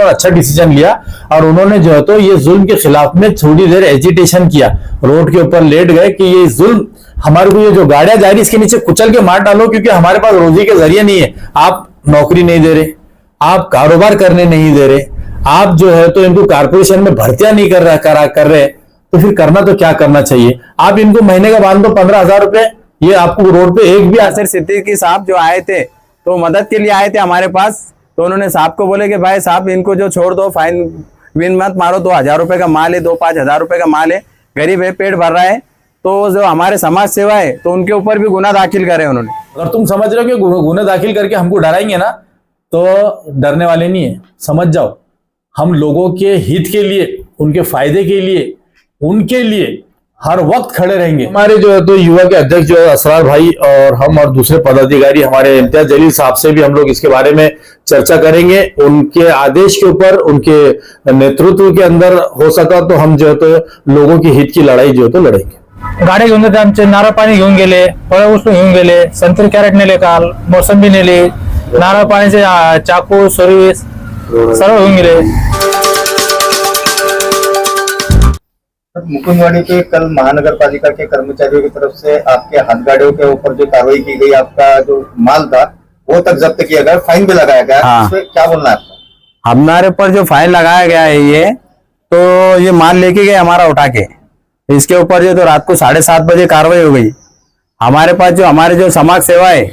पर अच्छा डिसीजन लिया और उन्होंने जो है तो ये जुल्म के खिलाफ में थोड़ी देर एजिटेशन किया, रोड के ऊपर लेट गए कि ये जुल्म हमारे को, ये जो गाड़ियां जा रही इसके नीचे कुचल के मार डालो, क्योंकि हमारे पास रोजी के जरिए नहीं है। आप नौकरी नहीं दे रहे, आप कारोबार करने नहीं दे रहे, आप जो है तो इनको कारपोरेशन में भर्तियां नहीं कर रहे, तो फिर करना तो क्या करना चाहिए? आप इनको महीने का बांध दो 15,000 रुपए, ये आपको रोड पे एक भी नासिर सिद्दीकी साहब जो आए थे तो मदद के लिए आए थे हमारे पास, तो उन्होंने साहब को बोले कि भाई साहब इनको जो छोड़ दो, फाइन विन मत मारो, 2,000 रुपए का माल है, 2-5 रुपए का माल है, गरीब है, पेट भर रहा है, तो जो हमारे समाज सेवा है तो उनके ऊपर भी गुना दाखिल करे उन्होंने। अगर तुम समझ रहे हो कि गुना दाखिल करके हमको डराएंगे ना, तो डरने वाले नहीं है। समझ जाओ, हम लोगों के हित के लिए, उनके फायदे के लिए, उनके लिए हर वक्त खड़े रहेंगे। हमारे जो है तो युवा के अध्यक्ष जो है असरार भाई और हम और दूसरे पदाधिकारी हमारे इम्तियाज जलील साहब से भी हम लोग इसके बारे में चर्चा करेंगे। उनके आदेश के ऊपर, उनके नेतृत्व के अंदर हो सका तो हम जो है तो लोगों की हित की लड़ाई जो है तो लढेंगे। गाड्या घेऊन जाते आमचे, नारळ पाणी घेऊन गेले, फळं उचलून घेऊन गेले, संत्री कॅरेट नेले, काल मोसंबी नेली, नारळ पाणीचे चाकू सर्विस सर्व घेऊन गेले। मुकुंदवाड़ी के कल महानगर पालिका के कर्मचारियों की तरफ से आपके हाथ गाड़ियों के ऊपर जो कार्रवाई की गई, आपका जो माल था वो तक जब्त किया गया, फाइन भी लगाया गया, हाँ। इसमें क्या बोलना है आपका? हमारे ऊपर जो फाइन लगाया गया है ये, तो ये माल लेके गए हमारा उठा के, इसके ऊपर जो तो रात को 7:30 बजे कार्रवाई हो गई। हमारे पास जो हमारे जो समाज सेवा है,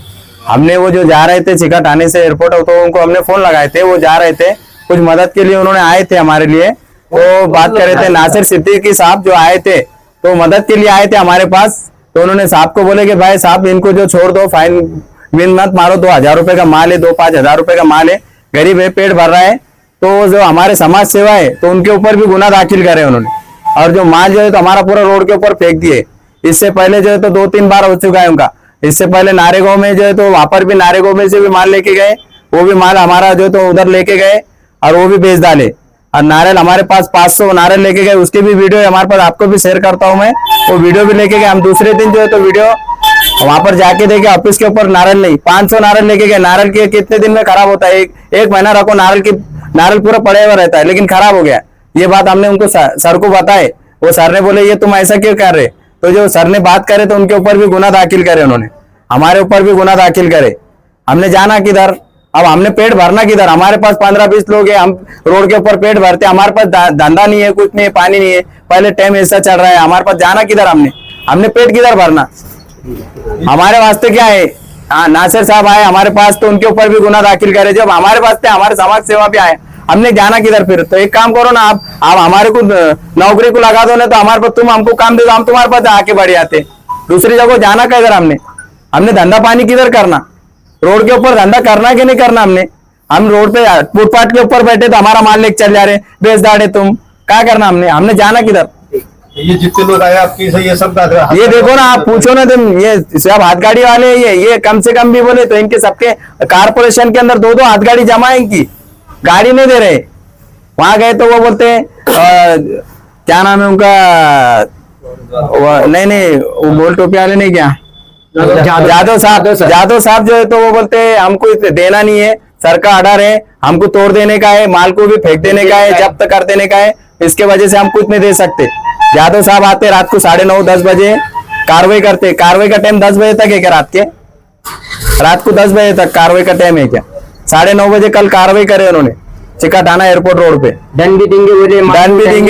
हमने वो जो जा रहे थे चिका थाने से एयरपोर्ट, तो उनको हमने फोन लगाए थे, वो जा रहे थे कुछ मदद के लिए, उन्होंने आए थे हमारे लिए, तो बात कर रहे थे। नासिर सिद्दीकी साहब जो आए थे तो मदद के लिए आए थे हमारे पास, तो उन्होंने साहब को बोले कि भाई साहब इनको जो छोड़ दो, फाइन विन मत मारो, 2,000 रुपए का माल है, 2-5 रुपए का माल है, गरीब है, पेट भर रहा है, तो जो हमारे समाज सेवा है तो उनके ऊपर भी गुना दाखिल करे उन्होंने। और जो माल जो है तो हमारा पूरा रोड के ऊपर फेंक दिए। इससे पहले जो है तो 2-3 बार हो चुका है उनका। इससे पहले नारेगांव में जो है तो वहां पर भी नारेगांव में से भी माल लेके गए, वो भी माल हमारा जो तो उधर लेके गए और वो भी बेच डाले। और नारियल हमारे पास 500 नारियल लेके गए, उसकी भी वीडियो हमारे पास, आपको भी शेयर करता हूं मैं, वो वीडियो भी लेके गए हम। दूसरे दिन जो है तो वीडियो वहां पर जाके देखे, ऑफिस के ऊपर नारियल नहीं, 500 नारियल लेके गए। नारियल के कितने दिन में खराब होता है? एक महीना रखो, नारियल पूरा पड़े हुआ रहता है, लेकिन खराब हो गया। ये बात हमने उनको सर को बताए, वो सर ने बोले ये तुम ऐसा क्यों कर रहे? तो जो सर ने बात करे तो उनके ऊपर भी गुना दाखिल करे उन्होंने, हमारे ऊपर भी गुना दाखिल करे। हमने जाना किधर? अब हमने पेट भरना किधर? हमारे पास 15-20 लोग हैं, हम रोड के ऊपर पेट भरते, हमारे पास धंधा नहीं है, कुछ नहीं है, पानी नहीं है, पहले टाइम ऐसा चल रहा है, हमारे पास जाना किधर? हमने पेट किधर भरना? हमारे वास्ते क्या है? हाँ, नासिर साहब आए हमारे पास तो उनके ऊपर भी गुना दाखिल करे। जब हमारे वास्ते हमारे समाज सेवा भी आए, हमने जाना किधर फिर? तो एक काम करो ना, आप हमारे को नौकरी को लगा दो ना, तो हमारे पास तुम हमको काम दे दो, हम तुम्हारे पास आके बढ़ जाते। दूसरी जगह जाना किधर? हमने धंधा पानी किधर करना? रोड के ऊपर धंधा करना कि नहीं करना? हम रोड पे फुटपाथ के ऊपर बैठे तो हमारा माल लेके चल जा रहे, बेच दाड़े, तुम क्या करना? हमने जाना किधर? ये जितने लोग आए आपकी ये सब ये देखो ना, आप पूछो ना, तुम ये सब हाथ गाड़ी वाले, ये कम से कम भी बोले तो इनके सबके कारपोरेशन के अंदर 2-2 हाथ गाड़ी जमा है, इनकी गाड़ी नहीं दे रहे। वहां गए तो वो बोलते क्या नाम है उनका, नहीं वो गोल टोपी वाले नहीं, क्या जादव साहब जो है तो वो बोलते हैं हमको देना नहीं है, सर का ऑर्डर है, हमको तोड़ देने का है, माल को भी फेंक देने का है, जब्त कर देने का है, इसके वजह से हम कुछ नहीं दे सकते। जादव साहब आते रात को 9:30-10 बजे कार्रवाई करते। कार्रवाई का टाइम 10 बजे तक है क्या? रात को 10 बजे तक कार्रवाई का टाइम है क्या? 9:30 बजे कल कार्रवाई करे उन्होंने चिकाटाना एयरपोर्ट रोड पे। दंड भी देंगे,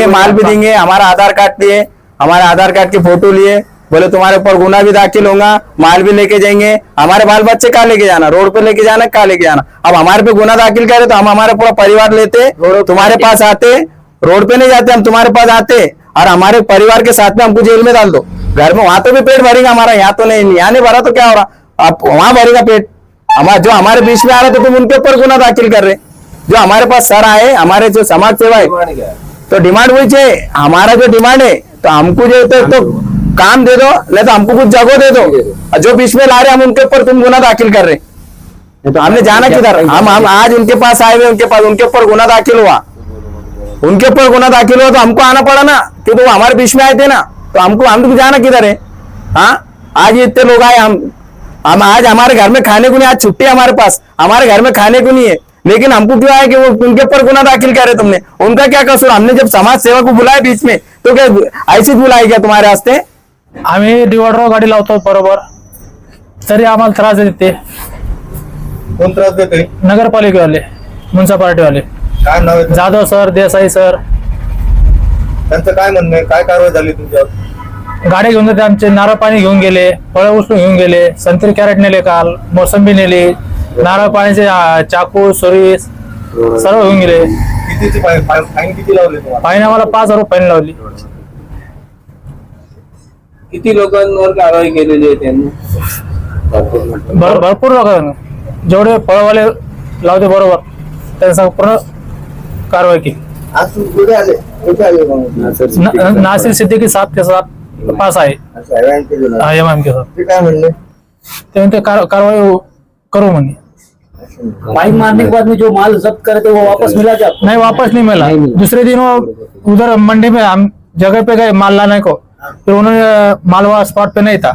माल भी देंगे, हमारा आधार कार्ड लिए, हमारे आधार कार्ड की फोटो लिए, बोले तुम्हारे ऊपर गुना भी दाखिल होगा, माल भी लेके जाएंगे। हमारे बाल बच्चे कहाँ लेके जाना? रोड पे लेके जाना, कहाँ लेके जाना? अब हमारे पे गुना दाखिल करे तो हम हमारे पूरा परिवार लेते, तुम्हारे पास आते, रोड पे नहीं जाते, हम तुम्हारे पास आते और हमारे परिवार के साथ में हमको जेल में डाल दो। घर में वहां तो भी पेट भरेगा हमारा, यहाँ तो नहीं, यहाँ नहीं भरा तो क्या हो रहा? आप वहां भरेगा पेट। जो हमारे बीच में आ रहा तो तुम उनके ऊपर गुना दाखिल कर रहे। जो हमारे पास सर आए, हमारे जो समाज सेवा है, तो डिमांड वही है, हमारा जो डिमांड है तो हमको जो तो काम दे दो, नहीं तो हमको कुछ जगह दे दो। जो बीच में ला रहे हम उनके ऊपर तुम गुना दाखिल कर रहे। तो हमने जाना किधर? हम आज उनके पास आए हुए, उनके ऊपर गुना दाखिल हुआ, तो हमको आना पड़ा ना, क्योंकि वो हमारे बीच में आए थे ना, तो हमको जाना किधर है? हाँ, आज इतने लोग आए, हम आज हमारे घर में खाने को नहीं, आज छुट्टी हमारे पास, हमारे घर में खाने को नहीं है, लेकिन हमको क्यों आया कि वो उनके ऊपर गुना दाखिल करे तुमने? उनका क्या कसूर? हमने जब समाज सेवा को बुलाया बीच में तो क्या ऐसी बुलाई क्या तुम्हारे वास्ते? आम्ही डिवायडर गाडी लावतो बरोबर, तरी आम्हाला त्रास देते कोण त्रास देते? नगरपालिकेवाले, म्युन्सिपालिटीवाले, काय नाव आहे जाधव सर, देसाई सर. त्यांचं? काय म्हणणं आहे? काय कारवाई झाली तुमच्यावर? गाड्या घेऊन जाते आमचे, नारळ पाणी घेऊन गेले, फळं उचलून घेऊन गेले, संत्री कॅरेट नेले, काल मोसंबी नेली, नारळ पाण्याचे चाकू सर्विस सर्व घेऊन गेले. कितीची फाईन किती लावली तुम्हाला? फाईन आम्हाला 5,000 फाईन लावली. किती लोकांवर कारवाई केलेली आहे त्यांनी? भरपूर लोक जेवढे फळवाले लावते बरोबर त्यांचा पूर्ण कारवाई केली. आज तुम्ही कुठे आले? कुठे आले मग? नासिर सिद्दीकी 7 के 7 पास आहे. अच्छा, एवढं केलं ना. एमएम के साथ. ते काय म्हणले? ते म्हणते कारवाई करू म्हणे. फाइन मारने के बाद में जो माल जब्त करे थे वो वापस मिला क्या आपको? नहीं, वापस नहीं मिला. दूसरे दिन वो उधर मंडी में हम जगह पे गए माल लाने को, फिर उन्होंने माल वहाँ स्पॉट पे नहीं था.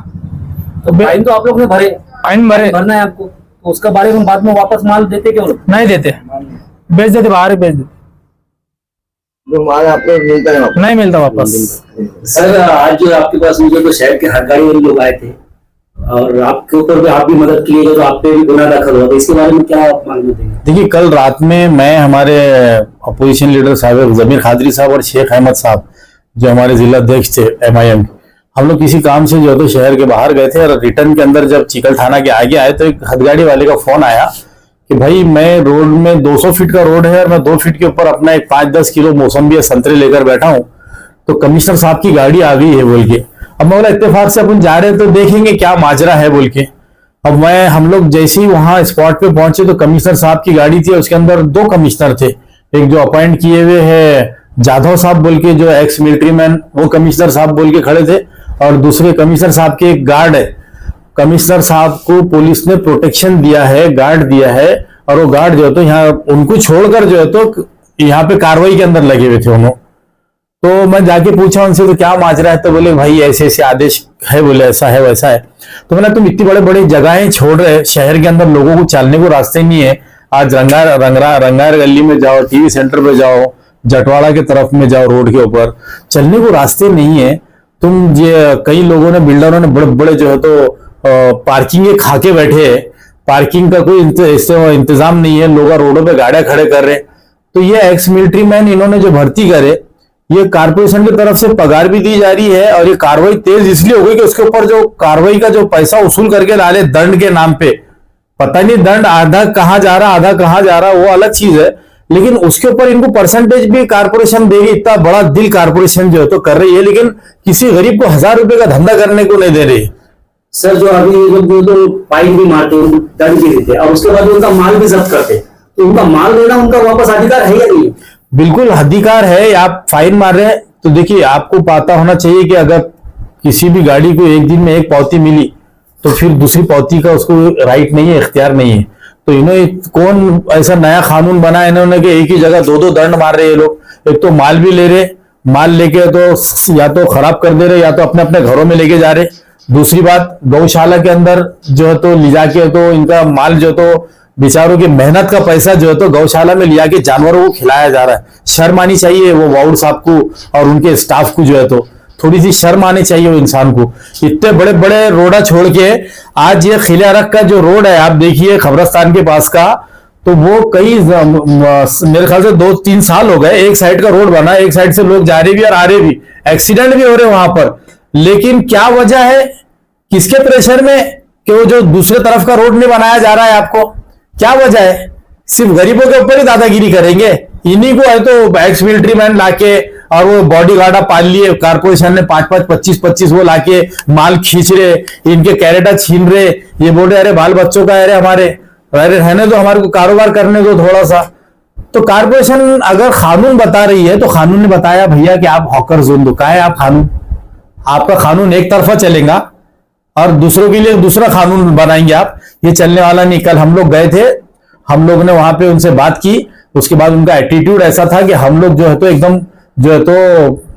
तो फाइन तो आप लोग ने भरे, फाइन भरे, भरना है आपको, तो उसका बारे में बाद में वापस माल देते क्यों लोग? नहीं देते, बेच देते, बाहर ही बेच देते, जो माल आपको मिलता है वापस? नहीं मिलता वापस. सर आज जो आपके पास मुझे तो शहर के हड़गाड़ी वाले लोग आए थे और आपके ऊपर भी आप भी मदद किए, तो आप पे भी गुनाह दाखिल हुआ, तो इसके बारे में क्या आप मालूम देंगे? देखिए, कल रात में मैं, हमारे अपोजिशन लीडर साहब जमीर खादरी साहब और शेख अहमद साहब जो हमारे जिला अध्यक्ष थे MIM, हम लोग किसी काम से जो है तो शहर के बाहर गए थे और रिटर्न के अंदर जब चिकल थाना के आगे आए तो एक हथगाड़ी वाले का फोन आया कि भाई मैं रोड में 200 फीट का रोड है और मैं 2 फीट के ऊपर अपना एक 5-10 किलो मौसम्बी या संतरे लेकर बैठा हूं, तो कमिश्नर साहब की गाड़ी आ गई है बोल के. अब मैं बोला इत्तेफाक से अपन जा रहे हैं तो देखेंगे क्या माजरा है बोल के. अब हम लोग जैसे ही वहां स्पॉट पे पहुंचे तो कमिश्नर साहब की गाड़ी थी, उसके अंदर 2 कमिश्नर थे. एक जो अपॉइंट किए हुए है जाधव साहब बोल के, जो एक्स मिलिट्री मैन, वो कमिश्नर साहब बोल के खड़े थे, और दूसरे कमिश्नर साहब के एक गार्ड है. कमिश्नर साहब को पुलिस ने प्रोटेक्शन दिया है, गार्ड दिया है, और वो गार्ड जो है तो यहाँ उनको छोड़कर जो है तो यहाँ पे कार्रवाई के अंदर लगे हुए थे उन्होंने. तो मैं जाके पूछा उनसे तो क्या माजरा है, तो बोले भाई ऐसे ऐसे आदेश है, बोले ऐसा है वैसा है. तो मैंने तुम इतनी बड़े बड़े जगहें छोड़ रहे, शहर के अंदर लोगों को चलने को रास्ते नहीं है. आज रंगार गली में जाओ, टीवी सेंटर पे जाओ, जटवाड़ा के तरफ में जाओ, रोड के ऊपर चलने को रास्ते नहीं है. तुम ये कई लोगों ने, बिल्डरों ने बड़े बड़े जो है तो पार्किंग खा के बैठे है, पार्किंग का कोई इंतजाम नहीं है, लोग रोडों पे गाड़ियां खड़े कर रहे. तो ये एक्स मिलिट्री मैन इन्होंने जो भर्ती करे, ये कारपोरेशन की तरफ से पगार भी दी जा रही है, और ये कार्रवाई तेज इसलिए हो गई कि उसके ऊपर जो कार्रवाई का जो पैसा वसूल करके डाले दंड के नाम पे, पता नहीं दंड आधा कहाँ जा रहा, आधा कहाँ जा रहा, वो अलग चीज है, लेकिन उसके ऊपर इनको परसेंटेज भी कारपोरेशन देगी. इतना बड़ा दिल कारपोरेशन जो है तो कर रही है, लेकिन किसी गरीब को 1000 रुपए का धंधा करने को नहीं दे रही. सर जो अभी जो फाइन भी मारते हैं, दंड भी देते, और उसके बाद उनका माल भी जब्त करते, तो उनका माल लेना उनका वापस अधिकार है या नहीं? बिल्कुल अधिकार है. आप फाइन मार रहे हैं तो देखिए, आपको पता होना चाहिए कि अगर किसी भी गाड़ी को एक दिन में एक पावती मिली तो फिर दूसरी पावती का उसको राइट नहीं है, इख्तियार नहीं है. तो इन्होंने कौन ऐसा नया कानून बनाया इन्होंने कि एक ही जगह 2-2 दंड मार रहे हैं लोग. एक तो माल भी ले रहे, माल लेके तो या तो खराब कर दे रहे, या तो अपने अपने घरों में लेके जा रहे. दूसरी बात, गौशाला के अंदर जो है तो ले जाके तो इनका माल जो तो बेचारों की मेहनत का पैसा जो है तो गौशाला में लिया के जानवरों को खिलाया जा रहा है. शर्म आनी चाहिए वो वाउड साहब को और उनके स्टाफ को, जो है तो थोड़ी सी शर्म आनी चाहिए वो इंसान को. इतने बड़े बड़े रोड़ा छोड़ के आज ये खिले अरग का जो रोड है, आप देखिए खबरस्तान के पास का, तो वो कई मेरे ख्याल से 2-3 साल हो गए, एक साइड का रोड बना, एक साइड से लोग जा रहे भी और आ रहे भी, एक्सीडेंट भी हो रहे वहां पर. लेकिन क्या वजह है, किसके प्रेशर में कि वो जो दूसरे तरफ का रोड नहीं बनाया जा रहा है? आपको क्या वजह है? सिर्फ गरीबों के ऊपर ही दादागिरी करेंगे. इन्हीं को है तो एक्स मिलिट्री मैन लाके और वो बॉडी गार्ड पाल लिए, कारपोरेशन ने 5-5, 25-25 वो लाके माल खींच रहे, इनके कैरेटा छीन रहे. ये बोल रहे अरे बाल बच्चों का, अरे हमारे, अरे रहने दो, हमारे को कारोबार करने दो थोड़ा सा. तो कारपोरेशन अगर कानून बता रही है तो कानून ने बताया भैया कि आप हॉकर जोन दो. का है आप कानून, आपका कानून एक तरफा चलेगा और दूसरों के लिए दूसरा कानून बनाएंगे आप. ये चलने वाला नहीं. कल हम लोग गए थे, हम लोग ने वहां पे उनसे बात की, उसके बाद उनका एटीट्यूड ऐसा था कि हम लोग जो है तो एकदम जो है तो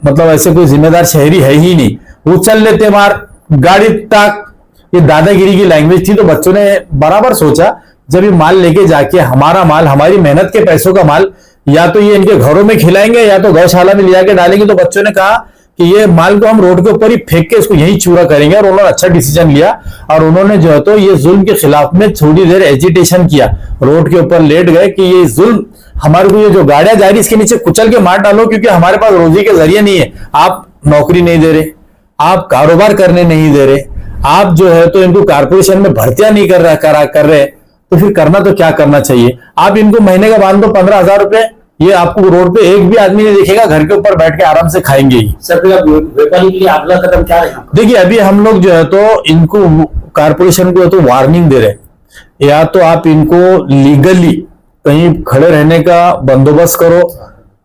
मतलब ऐसे कोई जिम्मेदार शहरी है ही नहीं, वो चल लेते मार गाड़ी टाक. ये दादागिरी की लैंग्वेज थी. तो बच्चों ने बराबर सोचा जब ये माल लेके जाके हमारा माल, हमारी मेहनत के पैसों का माल, या तो ये इनके घरों में खिलाएंगे या तो गौशाला में ले जाके डालेंगे। तो बच्चों ने कहा कि ये माल को हम रोड के ऊपर ही फेंक के इसको यही चूरा करेंगे, और उन्होंने अच्छा डिसीजन लिया और उन्होंने जो है तो ये जुल्म के खिलाफ में थोड़ी देर एजिटेशन किया, रोड के ऊपर लेट गए कि ये जुल्म हमारे को, ये जो गाड़ियां जा रही इसके नीचे कुचल के मार डालो, क्योंकि हमारे पास रोजी के जरिए नहीं है। आप नौकरी नहीं दे रहे, आप कारोबार करने नहीं दे रहे, आप जो है तो इनको कारपोरेशन में भर्तियां नहीं कर रहे, तो फिर करना तो क्या करना चाहिए। आप इनको महीने का बांध दो 15,000 रुपए, ये आपको रोड पे एक भी आदमी नहीं दिखेगा, घर के ऊपर बैठ के आराम से खाएंगे ही। सर फिर आप व्यापारी के लिए अगला कदम क्या है? देखिए अभी हम लोग जो है तो इनको, कारपोरेशन को तो वार्निंग दे रहे हैं, या तो आप इनको लीगली कहीं खड़े रहने का बंदोबस्त करो,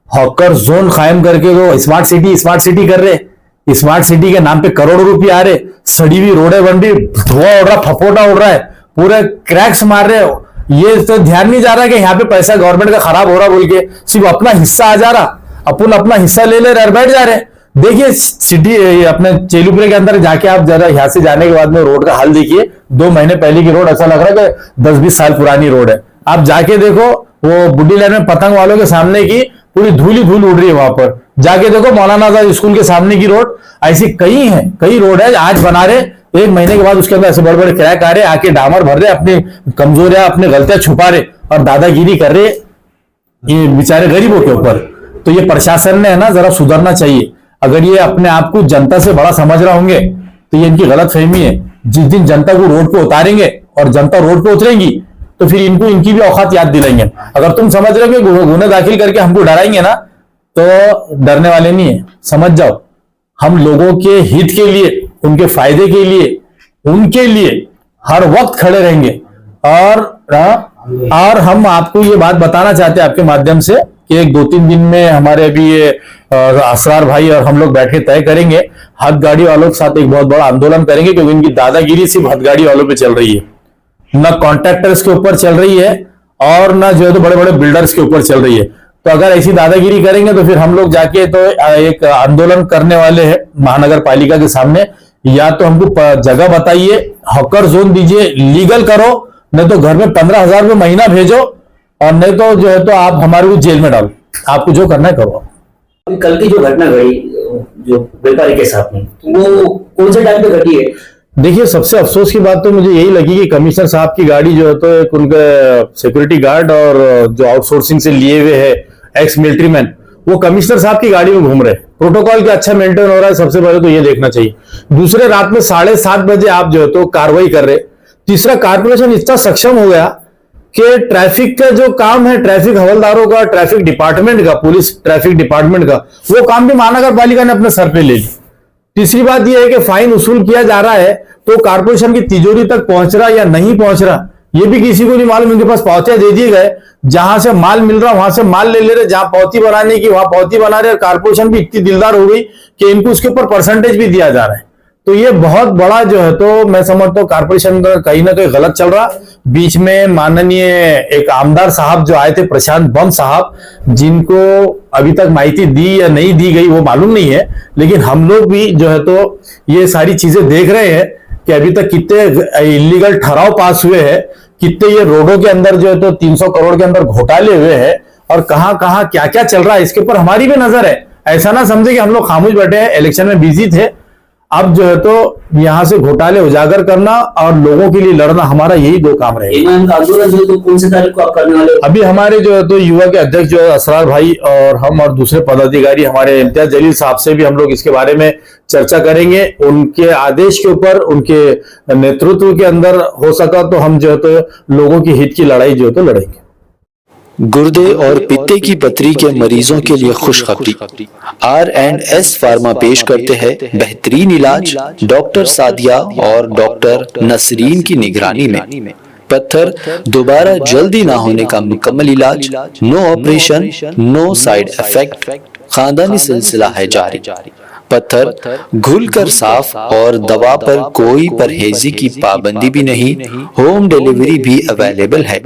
हॉकर जोन कायम करके दो। स्मार्ट सिटी कर रहे, स्मार्ट सिटी के नाम पे करोड़ों रुपए आ रहे, सड़ी हुई रोडें बन रही, धुआं उड़ रहा, फपोटा उड़ रहा है, पूरे क्रैक्स मार रहे हो। ये तो ध्यान नहीं जा रहा कि यहाँ पे पैसा गवर्नमेंट का खराब हो रहा बोल के, सिर्फ अपना हिस्सा आ जा रहा, अपन अपना हिस्सा ले ले रहे, बैठ जा रहे। देखिए सिटी अपने चेलुपुरे के अंदर जाके आप जरा यहाँ से जाने के बाद में रोड का हाल देखिए, 2 महीने पहले की रोड, ऐसा लग रहा है कि 10-20 साल पुरानी रोड है। आप जाके देखो वो बुड्डी लाइन में पतंग वालों के सामने की पूरी धूल ही धूल उड़ रही है वहां पर। जाके देखो मौलाना आजाद स्कूल के सामने की रोड, ऐसी कई रोड है आज बना रहे, 1 महीने के बाद उसके अंदर ऐसे बड़े बड़े क्रैक आ रहे, आके डामर भर रहे, अपनी कमजोरियां अपनी गलतियां छुपा रहे और दादागिरी कर रहे ये बेचारे गरीबों के ऊपर। तो ये प्रशासन ने है ना जरा सुधरना चाहिए। अगर ये अपने आप को जनता से बड़ा समझ रहे होंगे तो ये इनकी गलत फहमी है। जिस दिन जनता को रोड पे उतारेंगे और जनता रोड पे उतरेंगी तो फिर इनको इनकी भी औकात याद दिलाएंगे। अगर तुम समझ रहे हो कि गुना दाखिल करके हमको डराएंगे ना, तो डरने वाले नहीं है। समझ जाओ हम लोगों के हित के लिए, उनके फायदे के लिए, उनके लिए हर वक्त खड़े रहेंगे। और हम आपको ये बात बताना चाहते हैं आपके माध्यम से कि 1-2-3 दिन में हमारे अभी ये असरार भाई और हम लोग बैठ के तय करेंगे, हथगाड़ी वालों के साथ एक बहुत बड़ा आंदोलन करेंगे, क्योंकि इनकी दादागिरी सिर्फ हथगाड़ी वालों पे चल रही है, न कॉन्ट्रैक्टर्स के ऊपर चल रही है और न जो है तो बड़े बड़े बिल्डर्स के ऊपर चल रही है। तो अगर ऐसी दादागिरी करेंगे तो फिर हम लोग जाके तो एक आंदोलन करने वाले हैं महानगर पालिका के सामने। या तो हमको जगह बताइए, हॉकर जोन दीजिए, लीगल करो, नहीं तो घर में 15,000 रुपये महीना भेजो, और नहीं तो जो है तो आप हमारे को जेल में डालो। आपको जो करना है करो। कल की जो घटना घटी जो व्यापारी के साथ में, वो कौन से टाइम पे घटी है? देखिए सबसे अफसोस की बात तो मुझे यही लगी कि कमिश्नर साहब की गाड़ी जो है तो एक उनके सिक्योरिटी गार्ड और जो आउटसोर्सिंग से लिए हुए है एक्स मिलिट्री मैन, वो कमिश्नर साहब की गाड़ी में घूम रहे। प्रोटोकॉल क्या अच्छा मेंटेन हो रहा है, सबसे पहले तो ये देखना चाहिए। दूसरे रात में 7:30 बजे आप जो है तो कार्रवाई कर रहे। तीसरा, कारपोरेशन इतना सक्षम हो गया कि ट्रैफिक का जो काम है, ट्रैफिक हवलदारों का, ट्रैफिक डिपार्टमेंट का, पुलिस ट्रैफिक डिपार्टमेंट का, वो काम भी महानगर पालिका ने अपने सर पे ले लिया। तीसरी बात यह है कि फाइन वसूल किया जा रहा है तो कारपोरेशन की तिजोरी तक पहुंच रहा या नहीं पहुंच रहा ये भी किसी को नहीं मालूम। इनके पास पावतियां दे दिए गए, जहां से माल मिल रहा वहां से माल ले रहे, जहां पावती बनाने की वहां पावती बना रहे। और कारपोरेशन भी इतनी दिलदार हो गई कि इनको उसके ऊपर परसेंटेज भी दिया जा रहा है। तो ये बहुत बड़ा जो है तो मैं समझता हूँ कारपोरेशन का कहीं ना कहीं गलत चल रहा। बीच में माननीय एक आमदार साहब जो आए थे, प्रशांत बम साहब, जिनको अभी तक माहिती दी या नहीं दी गई वो मालूम नहीं है, लेकिन हम लोग भी जो है तो ये सारी चीजें देख रहे हैं कि अभी तक कितने इलीगल ठहराव पास हुए हैं, कितने ये रोडों के अंदर जो है तो 300 करोड़ के अंदर घोटाले हुए हैं, और कहां कहां क्या क्या चल रहा है इसके ऊपर हमारी भी नजर है। ऐसा ना समझे कि हम लोग खामोश बैठे हैं, इलेक्शन में बिजी थे। अब जो है तो यहां से घोटाले उजागर करना और लोगों के लिए लड़ना, हमारा यही 2 काम रहेगा। आंदोलन जो तो कौन से तारीख को आप करने वाले हो? अभी हमारे जो है तो युवा के अध्यक्ष जो है असरार भाई और हम और दूसरे पदाधिकारी हमारे इम्तियाज जलील साहब से भी हम लोग इसके बारे में चर्चा करेंगे। उनके आदेश के ऊपर, उनके नेतृत्व के अंदर हो सका तो हम जो है तो लोगों की हित की लड़ाई जो है तो लड़ेंगे। गुर्दे और पित्ते की पथरी के मरीजों के लिए खुशखबरी। R&S फार्मा पेश करते हैं बेहतरीन इलाज डॉक्टर सादिया और डॉक्टर नसरीन की निगरानी में। पत्थर दोबारा जल्दी ना होने का मुकम्मल इलाज, no operation, no side effect, खानदानी सिलसिला है जारी। पत्थर घुलकर साफ और दवा पर कोई परहेजी की पाबंदी भी नहीं। होम डिलीवरी भी अवेलेबल है।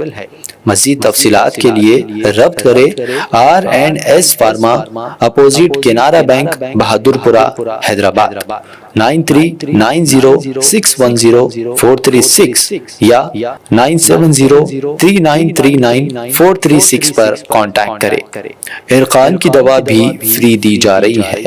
मज़ीद तफसीलात के लिए रब्त करें R&S pharma, opposite Canara bank, Bahadurpura, Hyderabad 9390610436 या 9703939436 पर कांटेक्ट करें। इरकान की दवा भी फ्री दी जा रही है।